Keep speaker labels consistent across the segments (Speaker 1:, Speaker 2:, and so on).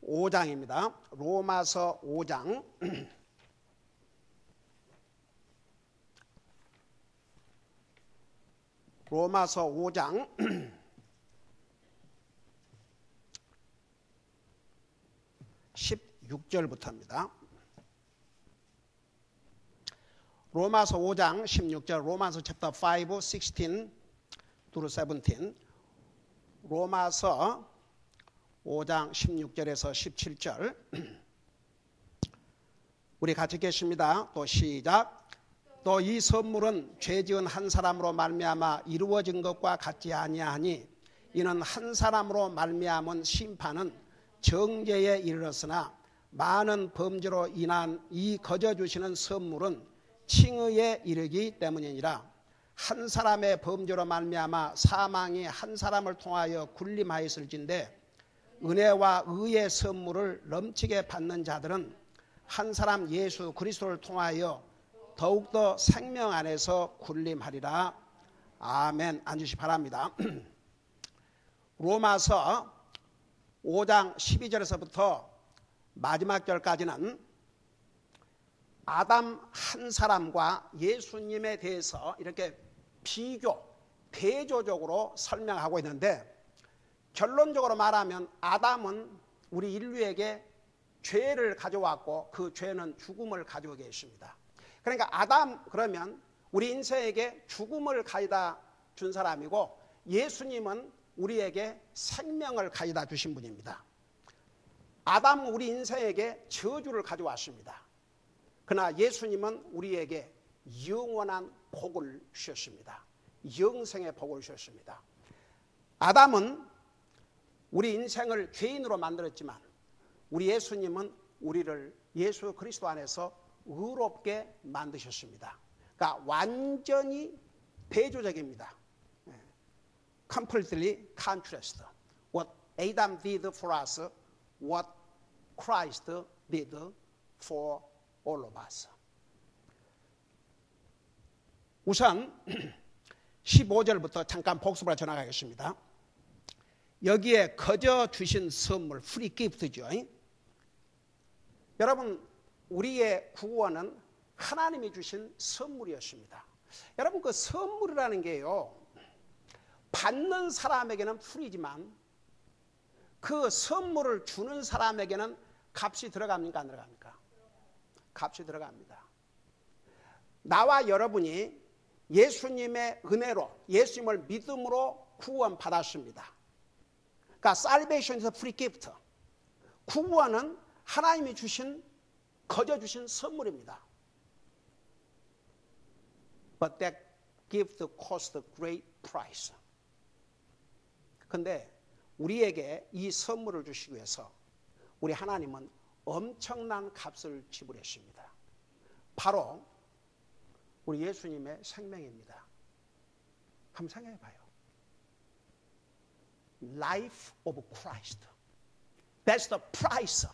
Speaker 1: 5장입니다. 로마서 5장. 로마서 5장 16절부터입니다. 로마서 5장 16절, 로마서 챕터 5, 16 through 17, 로마서 5장 16절에서 17절. 우리 같이 읽겠습니다. 또 시작. 또 이 선물은 죄 지은 한 사람으로 말미암아 이루어진 것과 같지 아니하니 이는 한 사람으로 말미암은 심판은 정죄에 이르렀으나 많은 범죄로 인한 이 거저 주시는 선물은 칭의에 이르기 때문이니라. 한 사람의 범죄로 말미암아 사망이 한 사람을 통하여 군림하였을진데 은혜와 의의 선물을 넘치게 받는 자들은 한 사람 예수 그리스도를 통하여 더욱더 생명 안에서 군림하리라. 아멘. 앉으시 바랍니다. 로마서 5장 12절에서부터 마지막 절까지는 아담 한 사람과 예수님에 대해서 이렇게 대조적으로 설명하고 있는데, 결론적으로 말하면 아담은 우리 인류에게 죄를 가져왔고 그 죄는 죽음을 가지고 계십니다. 그러니까 아담 그러면 우리 인생에게 죽음을 가져다 준 사람이고, 예수님은 우리에게 생명을 가져다 주신 분입니다. 아담은 우리 인생에게 저주를 가져왔습니다. 그러나 예수님은 우리에게 영원한 복을 주셨습니다. 영생의 복을 주셨습니다. 아담은 우리 인생을 죄인으로 만들었지만 우리 예수님은 우리를 예수 그리스도 안에서 의롭게 만드셨습니다. 그러니까 완전히 대조적입니다. Completely contrast. What Adam did for us, what Christ did for all of us. 우선 15절부터 잠깐 복습으로 전화가겠습니다. 여기에 거저 주신 선물, free gift죠. 여러분, 우리의 구원은 하나님이 주신 선물이었습니다. 여러분, 그 선물이라는 게요, 받는 사람에게는 프리지만 그 선물을 주는 사람에게는 값이 들어갑니까, 안 들어갑니까? 값이 들어갑니다. 나와 여러분이 예수님의 은혜로, 예수님을 믿음으로 구원 받았습니다. 그러니까 salvation is a free gift. 구원은 하나님이 주신, 거저 주신 선물입니다. But that gift cost a great price. 근데 우리에게 이 선물을 주시기 위해서 우리 하나님은 엄청난 값을 지불했습니다. 바로 우리 예수님의 생명입니다. 한번 생각해 봐요. Life of Christ. That's the price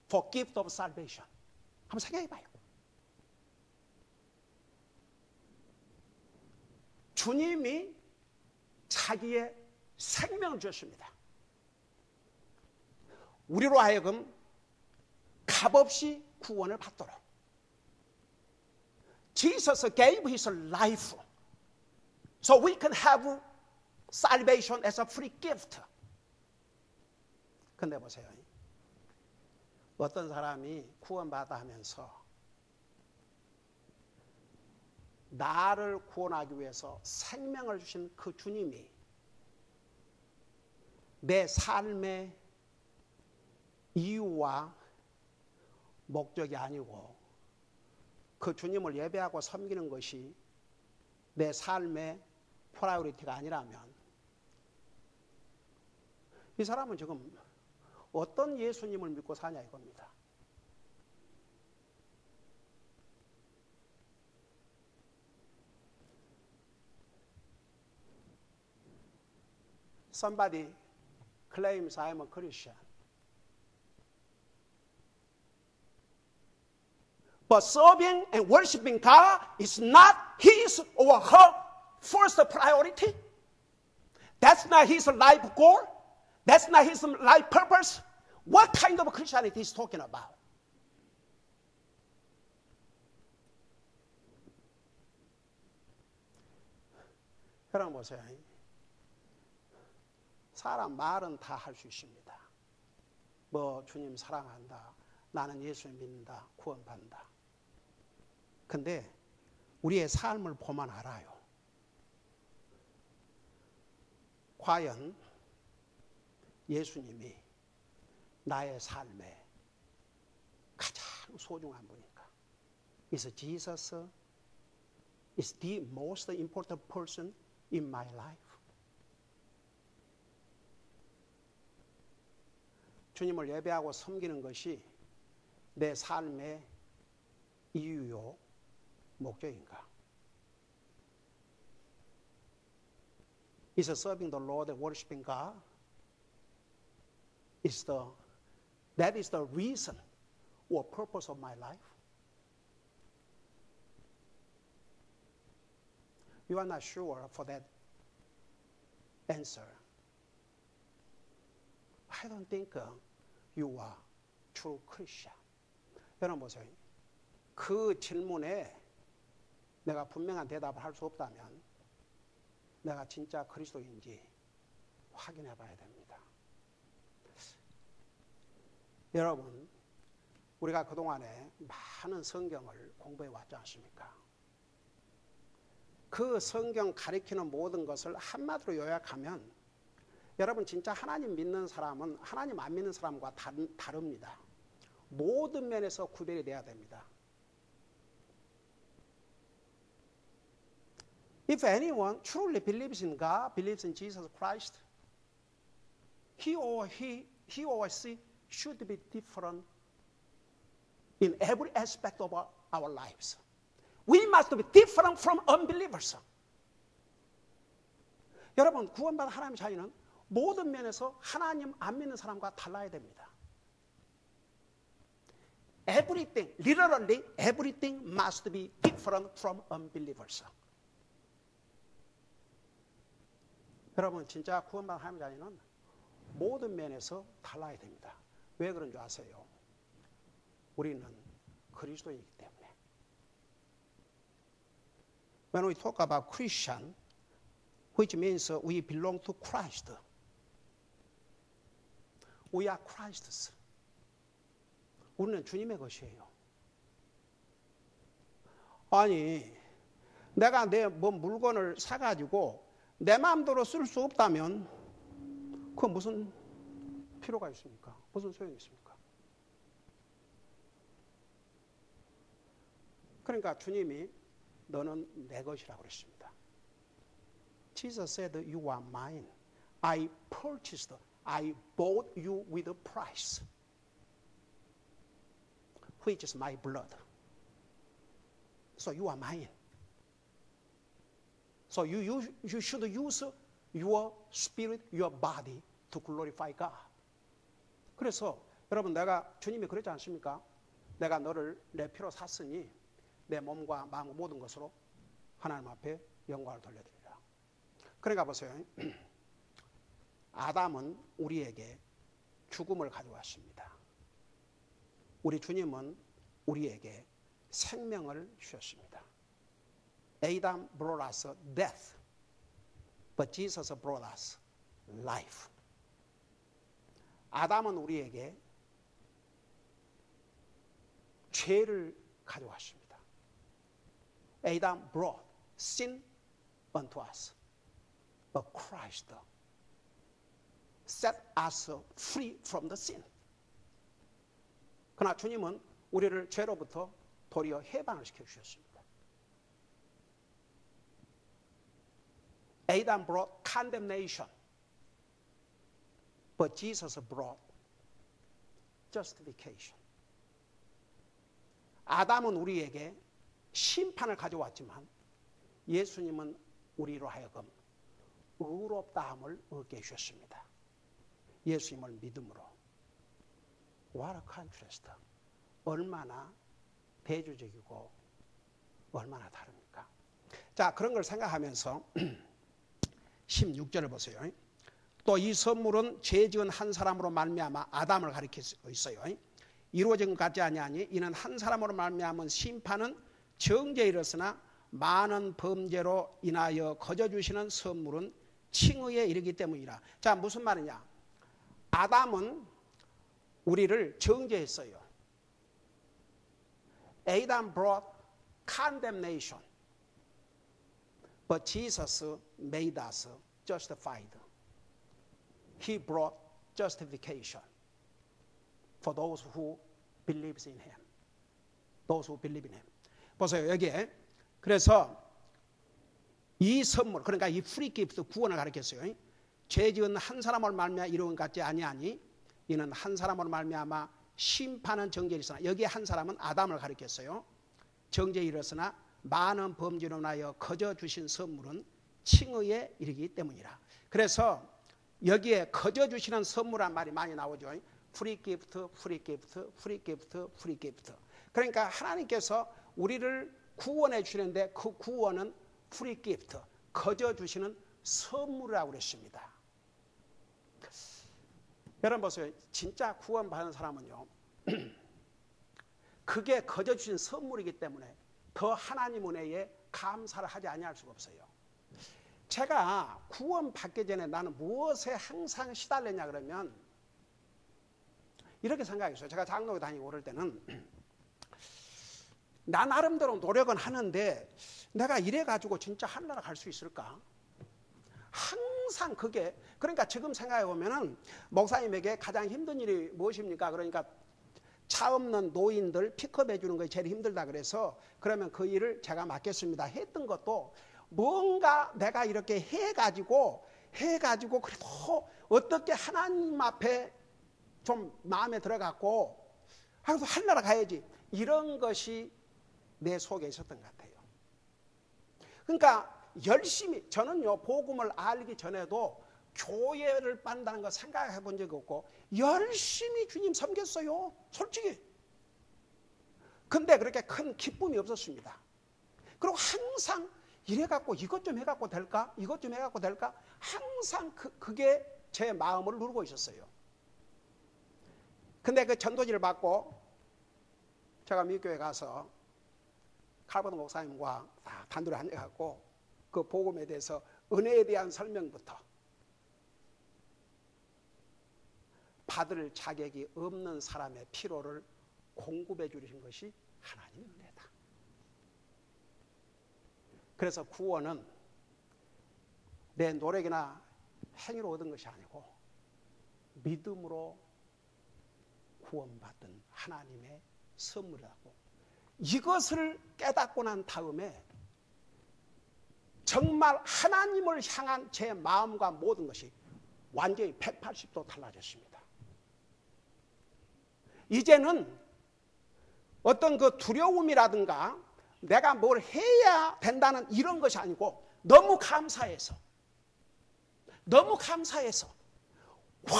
Speaker 1: for gift of salvation. 한번 생각해 봐요. 주님이 자기의 생명을 주셨습니다. 우리로 하여금 값없이 구원을 받도록. Jesus gave his life so we can have salvation as a free gift. 근데 보세요. 어떤 사람이 구원받아 하면서 나를 구원하기 위해서 생명을 주신 그 주님이 내 삶의 이유와 목적이 아니고 그 주님을 예배하고 섬기는 것이 내 삶의 프라이어리티가 아니라면 이 사람은 지금 어떤 예수님을 믿고 사냐 이겁니다. Somebody claims I'm a Christian. But serving and worshiping God is not his or her first priority. That's not his life goal. That's not his life purpose. What kind of Christianity is talking about? 여러분 보세요. 사람 말은 다 할 수 있습니다. 뭐 주님 사랑한다. 나는 예수 믿는다. 구원받는다. 근데 우리의 삶을 보면 알아요. 과연 예수님이 나의 삶에 가장 소중한 분인가? Is Jesus is the most important person in my life? 주님을 예배하고 섬기는 것이 내 삶의 이유요, 목적인가? Is serving the Lord and worshiping God? That is the reason or purpose of my life? You are not sure for that answer. I don't think you are true Christian. 여러분 보세요. 그 질문에 내가 분명한 대답을 할 수 없다면 내가 진짜 그리스도인지 확인해 봐야 됩니다. 여러분, 우리가 그동안에 많은 성경을 공부해 왔지 않습니까? 그 성경 가리키는 모든 것을 한마디로 요약하면 여러분 진짜 하나님 믿는 사람은 하나님 안 믿는 사람과 다릅니다. 모든 면에서 구별이 돼야 됩니다. If anyone truly believes in God, believes in Jesus Christ, he or she should be different in every aspect of our lives. We must be different from unbelievers. 여러분, 구원받은 하나님의 자녀는 모든 면에서 하나님 안 믿는 사람과 달라야 됩니다. Everything, literally everything must be different from unbelievers. 여러분, 진짜 구원받은 하나님의 자녀는 모든 면에서 달라야 됩니다. 왜 그런 줄 아세요? 우리는 그리스도이기 때문에. When we talk about Christian, which means we belong to Christ. We are Christ's. 우리는 주님의 것이에요. 아니, 내가 내 뭐 물건을 사가지고 내 마음대로 쓸 수 없다면 그건 무슨 필요가 있습니까? 무슨 소용이 있습니까? 그러니까 주님이 너는 내 것이라고 그랬습니다. Jesus said, you are mine. I purchased, I bought you with a price, which is my blood. So you are mine. So you should use your spirit, your body to glorify God. 그래서 여러분, 내가 주님이 그랬지 않습니까? 내가 너를 내 피로 샀으니 내 몸과 마음 모든 것으로 하나님 앞에 영광을 돌려드리라. 그러니까 보세요. 아담은 우리에게 죽음을 가져왔습니다. 우리 주님은 우리에게 생명을 주셨습니다. Adam brought us death, but Jesus brought us life. 아담은 우리에게 죄를 가져왔습니다. Adam brought sin unto us, but Christ set us free from the sin. 그러나 주님은 우리를 죄로부터 도리어 해방을 시켜주셨습니다. Adam brought condemnation, but Jesus brought justification. 아담은 우리에게 심판을 가져왔지만 예수님은 우리로 하여금 의롭다함을 얻게 해주셨습니다. 예수님을 믿음으로. What a contrast. 얼마나 대조적이고 얼마나 다릅니까? 자, 그런 걸 생각하면서 16절을 보세요. 또 이 선물은 죄 지은 한 사람으로 말미암아 아담을 가리키고 있어요. 이루어진 것 같지 아니하니 이는 한 사람으로 말미암은 심판은 정죄에 이르렀으나 많은 범죄로 인하여 거저 주시는 선물은 칭의에 이르기 때문이라. 자, 무슨 말이냐? 아담은 우리를 정죄했어요. Adam brought condemnation, but Jesus made us justified. He brought justification for those who believes in him. Those who believe in him. 보세요, 여기에. 그래서 이 선물, 그러니까 이 프리 기프트, 구원을 가르쳤어요. 죄 지은 한 사람을 말미암아 이루은 것 같지 아니하니 이는 한 사람으로 말미암아 심판은 정죄에 이르렀으나, 여기 한 사람은 아담을 가리켰어요. 정죄에 이르렀으나 많은 범죄로 인하여 거저 주신 선물은 칭의에 이르기 때문이라. 그래서 여기에 거저 주시는 선물란 말이 많이 나오죠. 프리 기프트, 프리 기프트, 프리 기프트, 프리 기프트. 그러니까 하나님께서 우리를 구원해 주시는데 그 구원은 프리 기프트, 거저 주시는 선물이라고 그랬습니다. 여러분 보세요. 진짜 구원받은 사람은요, 그게 거저 주신 선물이기 때문에 더 하나님 은혜에 감사를 하지 아니할 수가 없어요. 제가 구원받기 전에 나는 무엇에 항상 시달렸냐 그러면 이렇게 생각했어요. 제가 장로교 다니고 그럴 때는 나 나름대로 노력은 하는데 내가 이래가지고 진짜 하늘나라 갈 수 있을까? 항상 그게, 그러니까 지금 생각해 보면은 목사님에게 가장 힘든 일이 무엇입니까? 그러니까 차 없는 노인들 픽업해 주는 것이 제일 힘들다 그래서 그러면 그 일을 제가 맡겠습니다 했던 것도 뭔가 내가 이렇게 해가지고 그래도 어떻게 하나님 앞에 좀 마음에 들어갔고 그래도 하늘나라 가야지, 이런 것이 내 속에 있었던 것 같아요. 그러니까 열심히, 저는요 복음을 알기 전에도 교회를 빤다는 거 생각해 본 적이 없고 열심히 주님 섬겼어요, 솔직히. 근데 그렇게 큰 기쁨이 없었습니다. 그리고 항상 이래갖고 이것 좀 해갖고 될까? 이것 좀 해갖고 될까? 항상 그게 제 마음을 누르고 있었어요. 근데 그 전도지를 받고 제가 미국교회 가서 칼버드 목사님과 다 단둘이 앉아갖고 그 복음에 대해서 은혜에 대한 설명부터 받을 자격이 없는 사람의 필요를 공급해 주신 것이 하나님의 은혜다. 그래서 구원은 내 노력이나 행위로 얻은 것이 아니고 믿음으로 구원받은 하나님의 선물이라고, 이것을 깨닫고 난 다음에 정말 하나님을 향한 제 마음과 모든 것이 완전히 180도 달라졌습니다. 이제는 어떤 그 두려움이라든가 내가 뭘 해야 된다는 이런 것이 아니고 너무 감사해서 와,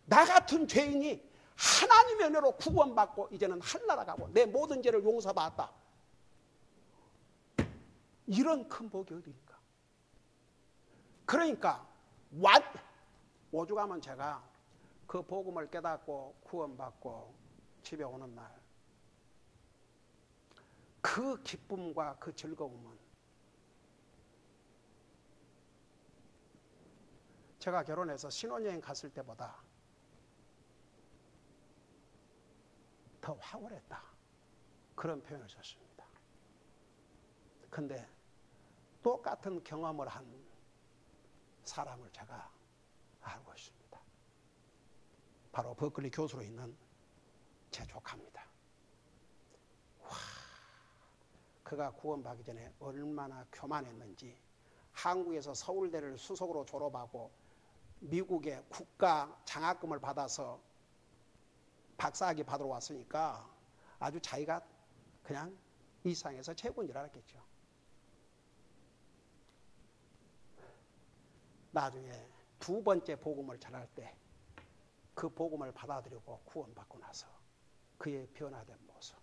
Speaker 1: 나 같은 죄인이 하나님의 은혜로 구원받고 이제는 하늘나라 가고 내 모든 죄를 용서받았다, 이런 큰 복이 어디입니까? 그러니까 오죽하면 제가 그 복음을 깨닫고 구원받고 집에 오는 날 그 기쁨과 그 즐거움은 제가 결혼해서 신혼여행 갔을 때보다 더 황홀했다, 그런 표현을 썼습니다. 근데 똑같은 경험을 한 사람을 제가 알고 있습니다. 바로 버클리 교수로 있는 제 조카입니다. 와, 그가 구원받기 전에 얼마나 교만했는지, 한국에서 서울대를 수석으로 졸업하고 미국의 국가 장학금을 받아서 박사학위 받으러 왔으니까 아주 자기가 그냥 이 세상에서 최고인 줄 알았겠죠. 나중에 두 번째 복음을 전할 때 그 복음을 받아들이고 구원받고 나서 그의 변화된 모습,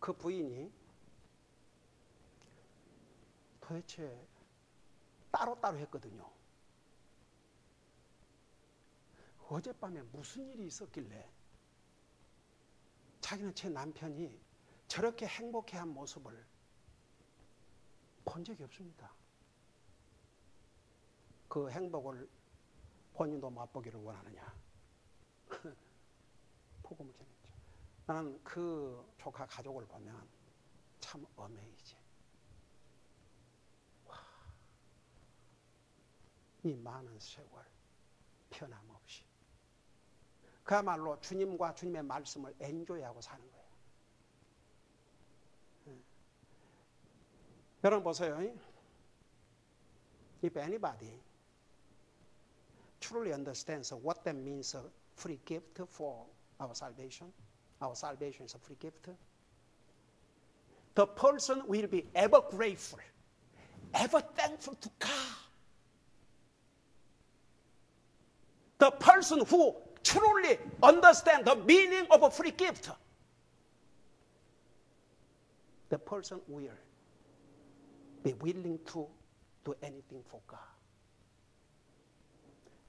Speaker 1: 그 부인이 도대체 따로따로 했거든요. 어젯밤에 무슨 일이 있었길래 자기는 제 남편이 저렇게 행복해한 모습을 본 적이 없습니다. 그 행복을 본인도 맛보기를 원하느냐. 복음을 전했죠. 나는 그 조카 가족을 보면 참 어메이지. 이 많은 세월 변함없이 그야말로 주님과 주님의 말씀을 엔조이하고 사는 거예요. 여러분 보세요. If anybody truly understands what that means a free gift for our salvation is a free gift, the person will be ever grateful, ever thankful to God. The person who truly understands the meaning of a free gift, the person will be willing to do anything for God.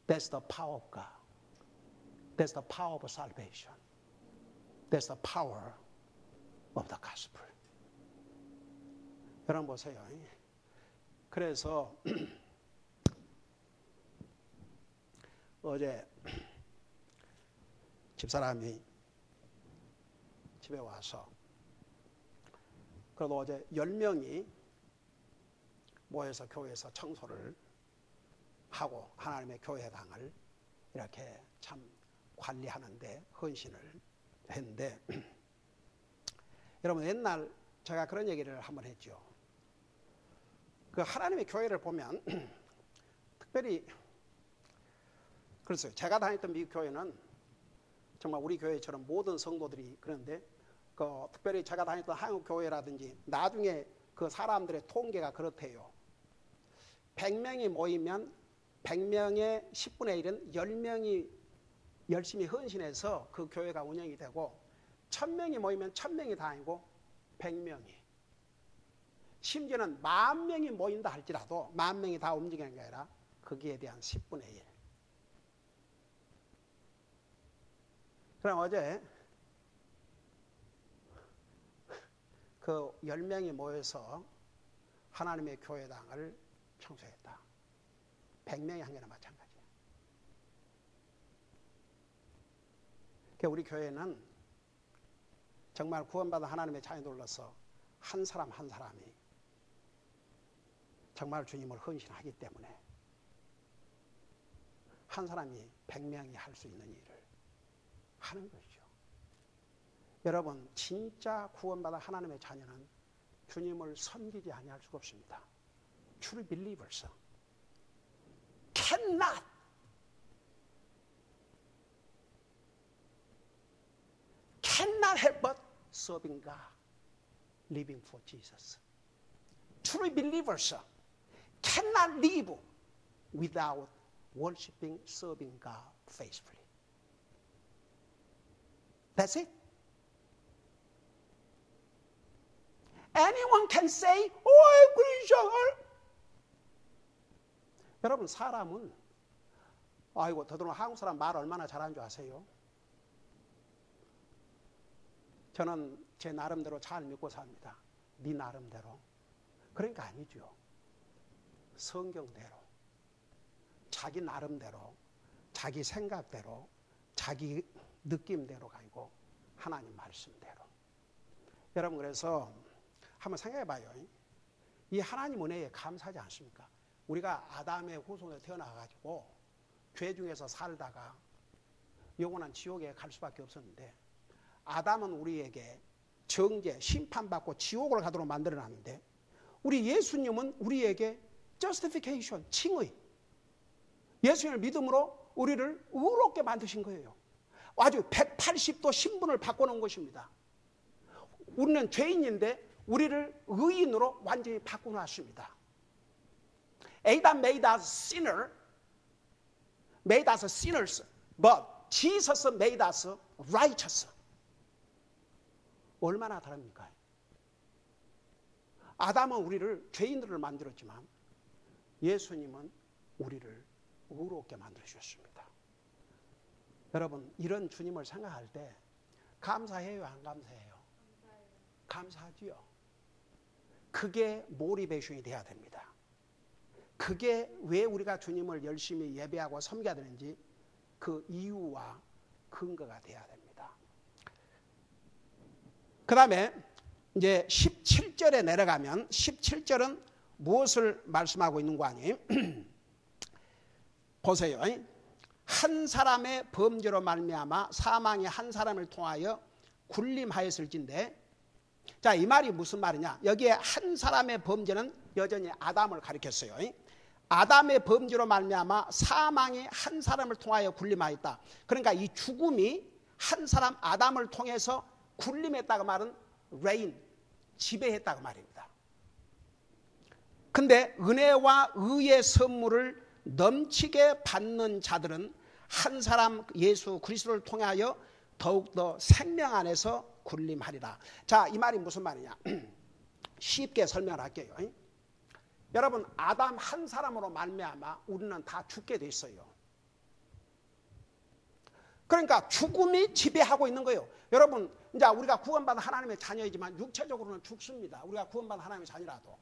Speaker 1: That's the power of God. That's the power of salvation. That's the power of the gospel. 여러분 보세요. 그래서 어제 집사람이 집에 와서 그래도 어제 10명이 모여서 교회에서 청소를 하고 하나님의 교회당을 이렇게 참 관리하는데 헌신을 했는데 여러분 옛날 제가 그런 얘기를 한번 했죠. 그 하나님의 교회를 보면 특별히 그랬어요. 제가 다녔던 미국 교회는 정말 우리 교회처럼 모든 성도들이 그런데 특별히 제가 다녔던 한국 교회라든지 나중에 그 사람들의 통계가 그렇대요. 100명이 모이면 100명의 10분의 1은 10명이 열심히 헌신해서 그 교회가 운영이 되고 1000명이 모이면 1000명이 다니고 100명이 심지어는 10,000명이 모인다 할지라도 10,000명이 다 움직이는 게 아니라 거기에 대한 10분의 1. 그럼 어제 그 10명이 모여서 하나님의 교회당을 청소했다. 100명이 한 게나 마찬가지예요. 그러니까 우리 교회는 정말 구원받은 하나님의 자녀들로서 한 사람 한 사람이 정말 주님을 헌신하기 때문에 한 사람이 100명이 할 수 있는 일을 하는 것이죠. 여러분 진짜 구원받은 하나님의 자녀는 주님을 섬기지 아니할 수가 없습니다. True believers cannot help but serving God, living for Jesus. True believers cannot live without worshiping, serving God faithfully. That's it. Anyone can say, "Oh, Christian." 여러분 사람은 아이고 더더군 한국 사람 말 얼마나 잘하는 줄 아세요? 저는 제 나름대로 잘 믿고 삽니다. 네 나름대로. 그러니까 아니죠. 성경대로, 자기 나름대로, 자기 생각대로, 자기 느낌대로가 아니고 하나님 말씀대로. 여러분 그래서 한번 생각해 봐요. 이 하나님 은혜에 감사하지 않습니까? 우리가 아담의 후손에 태어나가지고 죄 중에서 살다가 영원한 지옥에 갈 수밖에 없었는데 아담은 우리에게 정죄, 심판받고 지옥을 가도록 만들어놨는데 우리 예수님은 우리에게 justification, 칭의, 예수님을 믿음으로 우리를 의롭게 만드신 거예요. 아주 180도 신분을 바꿔놓은 것입니다. 우리는 죄인인데 우리를 의인으로 완전히 바꿔놨습니다. Adam made us sinners, but Jesus made us righteous. 얼마나 다릅니까? 아담은 우리를 죄인들을 만들었지만 예수님은 우리를 의롭게 만들어주셨습니다. 여러분, 이런 주님을 생각할 때 감사해요, 안 감사해요? 감사하지요. 그게 모티베이션이 돼야 됩니다. 그게 왜 우리가 주님을 열심히 예배하고 섬겨야 되는지 그 이유와 근거가 돼야 됩니다. 그 다음에 이제 17절에 내려가면 17절은 무엇을 말씀하고 있는 거 아니에요? 보세요. 한 사람의 범죄로 말미암아 사망이 한 사람을 통하여 군림하였을진데, 자, 이 말이 무슨 말이냐? 여기에 한 사람의 범죄는 여전히 아담을 가리켰어요. 아담의 범죄로 말미암아 사망이 한 사람을 통하여 군림하였다. 그러니까 이 죽음이 한 사람 아담을 통해서 군림했다고 말은 reign, 지배했다고 말입니다. 근데 은혜와 의의 선물을 넘치게 받는 자들은 한 사람 예수 그리스도를 통하여 더욱더 생명 안에서 군림하리라. 자, 이 말이 무슨 말이냐? 쉽게 설명을 할게요. 여러분, 아담 한 사람으로 말미암아 우리는 다 죽게 돼 있어요. 그러니까 죽음이 지배하고 있는 거예요. 여러분, 이제 우리가 구원받은 하나님의 자녀이지만 육체적으로는 죽습니다. 우리가 구원받은 하나님의 자녀라도.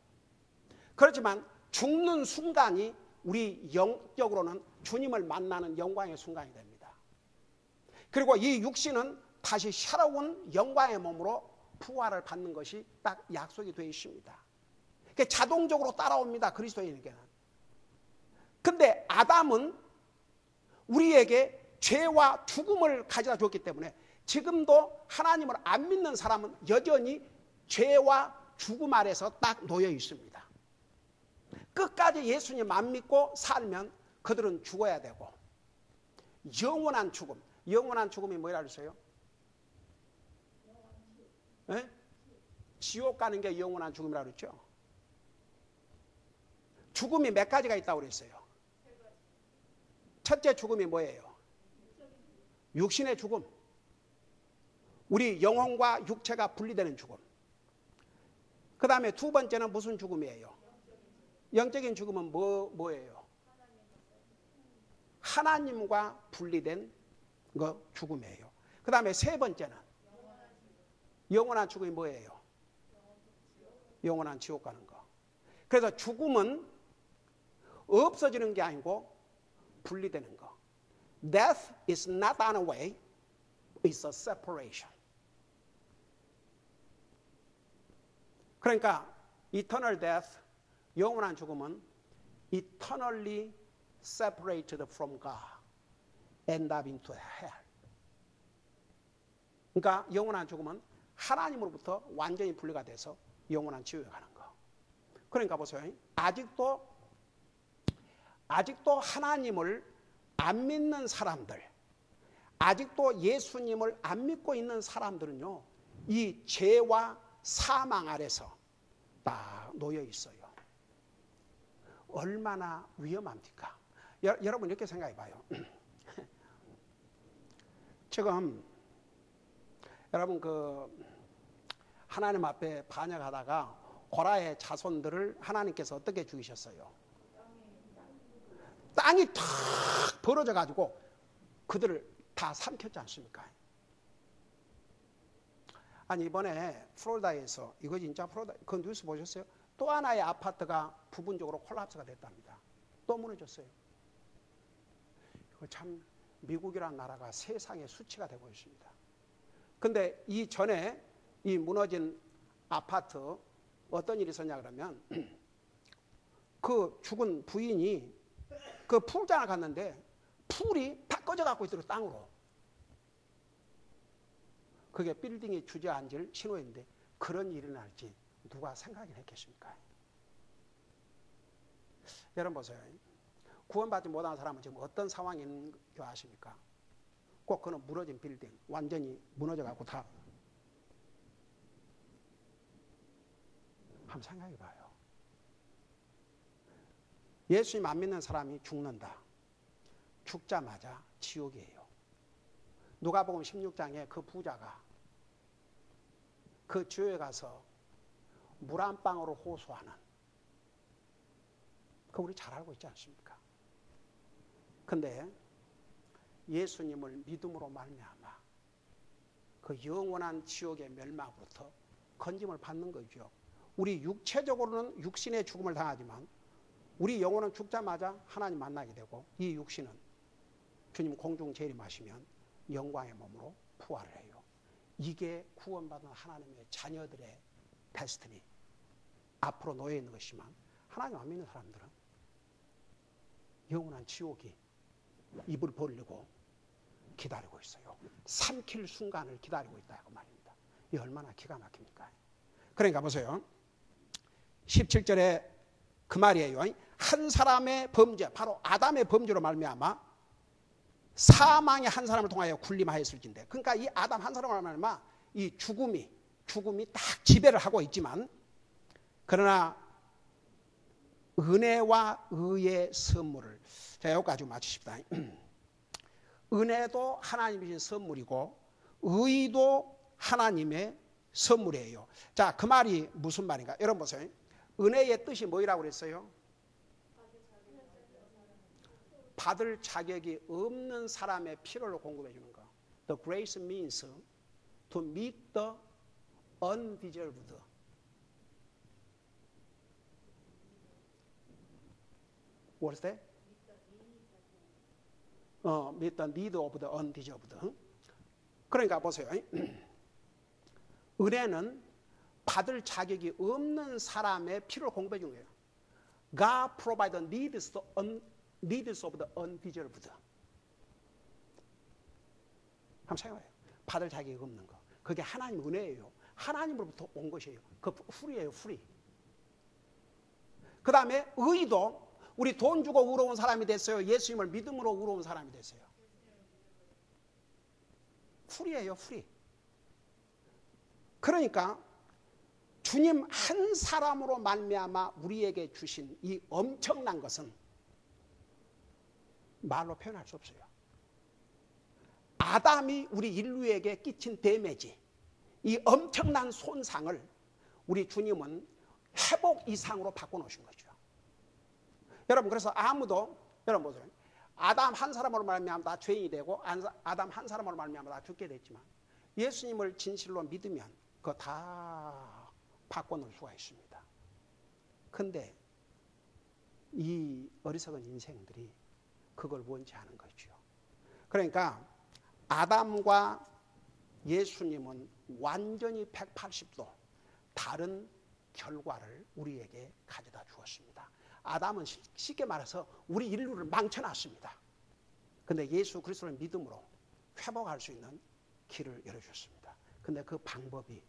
Speaker 1: 그렇지만 죽는 순간이 우리 영적으로는 주님을 만나는 영광의 순간이 됩니다. 그리고 이 육신은 다시 새로운 영광의 몸으로 부활을 받는 것이 딱 약속이 되어 있습니다. 그게 자동적으로 따라옵니다. 그리스도인에게는. 근데 아담은 우리에게 죄와 죽음을 가져다 줬기 때문에 지금도 하나님을 안 믿는 사람은 여전히 죄와 죽음 아래서 딱 놓여 있습니다. 끝까지 예수님 안 믿고 살면 그들은 죽어야 되고, 영원한 죽음, 영원한 죽음이 뭐라 그랬어요? 네? 지옥 가는 게 영원한 죽음이라고 그랬죠. 죽음이 몇 가지가 있다고 그랬어요. 첫째 죽음이 뭐예요? 육신의 죽음. 우리 영혼과 육체가 분리되는 죽음. 그 다음에 두 번째는 무슨 죽음이에요? 영적인 죽음은 뭐예요? 하나님과 분리된 거 죽음이에요. 그 다음에 세 번째는 영원한 죽음이 뭐예요? 영원한 지옥 가는 거. 그래서 죽음은 없어지는 게 아니고 분리되는 거. Death is not done away, it's a separation. 그러니까 eternal death, 영원한 죽음은 eternally separated from God, end up into hell. 그러니까 영원한 죽음은 하나님으로부터 완전히 분리가 돼서 영원한 지옥에 가는 거. 그러니까 보세요. 아직도 하나님을 안 믿는 사람들, 아직도 예수님을 안 믿고 있는 사람들은요, 이 죄와 사망 아래서 딱 놓여 있어요. 얼마나 위험합니까? 여러분 이렇게 생각해 봐요. 지금 여러분 하나님 앞에 반역하다가 고라의 자손들을 하나님께서 어떻게 죽이셨어요? 땅이 탁 벌어져 가지고 그들을 다 삼켰지 않습니까? 아니 이번에 플로리다에서, 이거 진짜 플로리다, 그 뉴스 보셨어요? 또 하나의 아파트가 부분적으로 콜랍스가 됐답니다. 또 무너졌어요. 이거 참 미국이라는 나라가 세상의 수치가 되고 있습니다. 근데 이 전에 이 무너진 아파트 어떤 일이 있었냐 그러면 그 죽은 부인이 그 풀장을 갔는데 풀이 다 꺼져 갖고 있더라고요, 땅으로. 그게 빌딩이 주저앉을 신호인데 그런 일이 날지 누가 생각을 했겠습니까? 여러분 보세요. 구원받지 못한 사람은 지금 어떤 상황이 있는 줄 아십니까? 꼭 그는 무너진 빌딩, 완전히 무너져 갖고 다. 한번 생각해 봐요. 예수님 안 믿는 사람이 죽는다. 죽자마자 지옥이에요. 누가복음 16장에 그 부자가 그 지옥에 가서 물 한 방울을 호소하는 그거 우리 잘 알고 있지 않습니까? 근데 예수님을 믿음으로 말미암아 그 영원한 지옥의 멸망으로부터 건짐을 받는 거죠. 우리 육체적으로는 육신의 죽음을 당하지만 우리 영혼은 죽자마자 하나님 만나게 되고 이 육신은 주님 공중 재림하시면 영광의 몸으로 부활을 해요. 이게 구원받은 하나님의 자녀들의 데스티니, 앞으로 놓여 있는 것이지만 하나님 안 믿는 사람들은 영원한 지옥이 입을 벌리고 기다리고 있어요. 삼킬 순간을 기다리고 있다고 말입니다. 이 얼마나 기가 막힙니까? 그러니까 보세요. 17절에 그 말이에요. 한 사람의 범죄, 바로 아담의 범죄로 말미암아 사망의 한 사람을 통하여 군림하였을진데, 그러니까 이 아담 한 사람을 말미암아 이 죽음이 딱 지배를 하고 있지만, 그러나 은혜와 의의 선물을, 자 여기까지 마치십시다. 은혜도 하나님의 선물이고 의도 하나님의 선물이에요. 자, 그 말이 무슨 말인가? 여러분 보세요. 은혜의 뜻이 뭐라고 그랬어요? 받을 자격이 없는 사람의 필요를 공급해 주는 거. The grace means to meet the undeserved. What's that? Meet the need of the undeserved. 그러니까 보세요. 은혜는 받을 자격이 없는 사람의 필요를 공급해 주는 거예요. God provides the needs of the undeserved. 한번 생각해요. 받을 자격이 없는 거. 그게 하나님 은혜예요. 하나님으로부터 온 것이에요. 그 free. 그 다음에 의도, 우리 돈 주고 의로운 사람이 됐어요. 예수님을 믿음으로 의로운 사람이 됐어요. 풀이에요, 풀이. 그러니까 주님 한 사람으로 말미암아 우리에게 주신 이 엄청난 것은 말로 표현할 수 없어요. 아담이 우리 인류에게 끼친 데미지, 이 엄청난 손상을 우리 주님은 회복 이상으로 바꿔놓으신 거죠. 여러분, 그래서 아무도, 여러분 보세요. 아담 한 사람으로 말미암아 다 죄인이 되고 아담 한 사람으로 말미암아 다 죽게 됐지만 예수님을 진실로 믿으면 그거 다 바꿔놓을 수가 있습니다. 근데 이 어리석은 인생들이 그걸 원치 않은 거죠. 그러니까 아담과 예수님은 완전히 180도 다른 결과를 우리에게 가져다 주었습니다. 아담은 쉽게 말해서 우리 인류를 망쳐놨습니다. 근데 예수 그리스도를 믿음으로 회복할 수 있는 길을 열어주셨습니다. 근데 그 방법이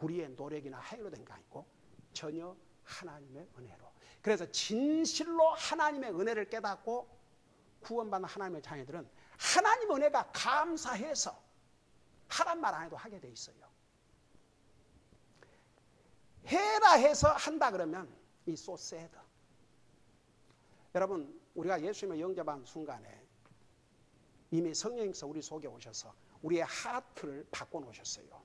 Speaker 1: 우리의 노력이나 행위로 된 게 아니고 전혀 하나님의 은혜로. 그래서 진실로 하나님의 은혜를 깨닫고 구원받는 하나님의 자녀들은 하나님의 은혜가 감사해서 하란 말 안 해도 하게 돼 있어요. 해라 해서 한다 그러면 이 so sad. 여러분, 우리가 예수님을 영접한 순간에 이미 성령님께서 우리 속에 오셔서 우리의 하트를 바꿔놓으셨어요.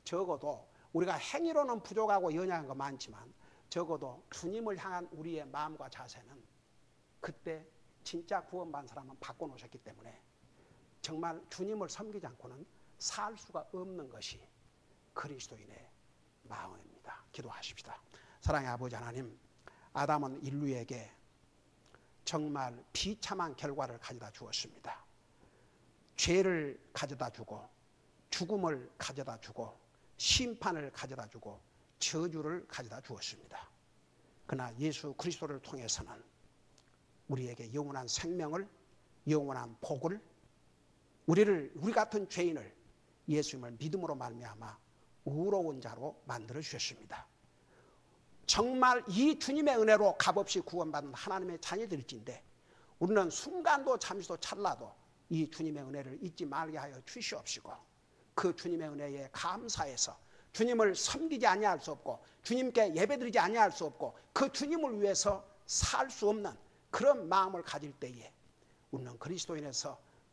Speaker 1: 적어도 우리가 행위로는 부족하고 연약한 거 많지만 적어도 주님을 향한 우리의 마음과 자세는 그때 진짜 구원받은 사람은 바꿔놓으셨기 때문에 정말 주님을 섬기지 않고는 살 수가 없는 것이 그리스도인의 마음입니다. 기도하십시다. 사랑의 아버지 하나님, 아담은 인류에게 정말 비참한 결과를 가져다 주었습니다. 죄를 가져다 주고 죽음을 가져다 주고 심판을 가져다 주고 저주를 가져다 주었습니다. 그러나 예수 그리스도를 통해서는 우리에게 영원한 생명을, 영원한 복을, 우리 같은 죄인을 예수님을 믿음으로 말미암아 의로운 자로 만들어 주셨습니다. 정말 이 주님의 은혜로 값없이 구원받은 하나님의 자녀들일진데 우리는 순간도 잠시도 찰나도 이 주님의 은혜를 잊지 말게 하여 주시옵시고 그 주님의 은혜에 감사해서 주님을 섬기지 아니할 수 없고 주님께 예배드리지 아니할 수 없고 그 주님을 위해서 살 수 없는 그런 마음을 가질 때에 우리는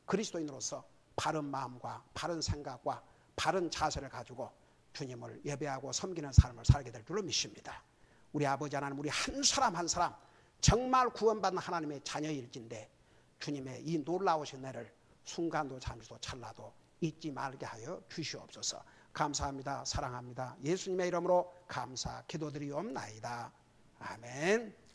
Speaker 1: 그리스도인으로서 바른 마음과 바른 생각과 바른 자세를 가지고 주님을 예배하고 섬기는 삶을 살게 될 줄로 믿습니다. 우리 아버지 하나님, 우리 한 사람 한 사람 정말 구원받는 하나님의 자녀일진데 주님의 이 놀라우신 은혜를 순간도 잠시도 찰나도 잊지 말게 하여 주시옵소서. 감사합니다. 사랑합니다. 예수님의 이름으로 감사 기도드리옵나이다. 아멘.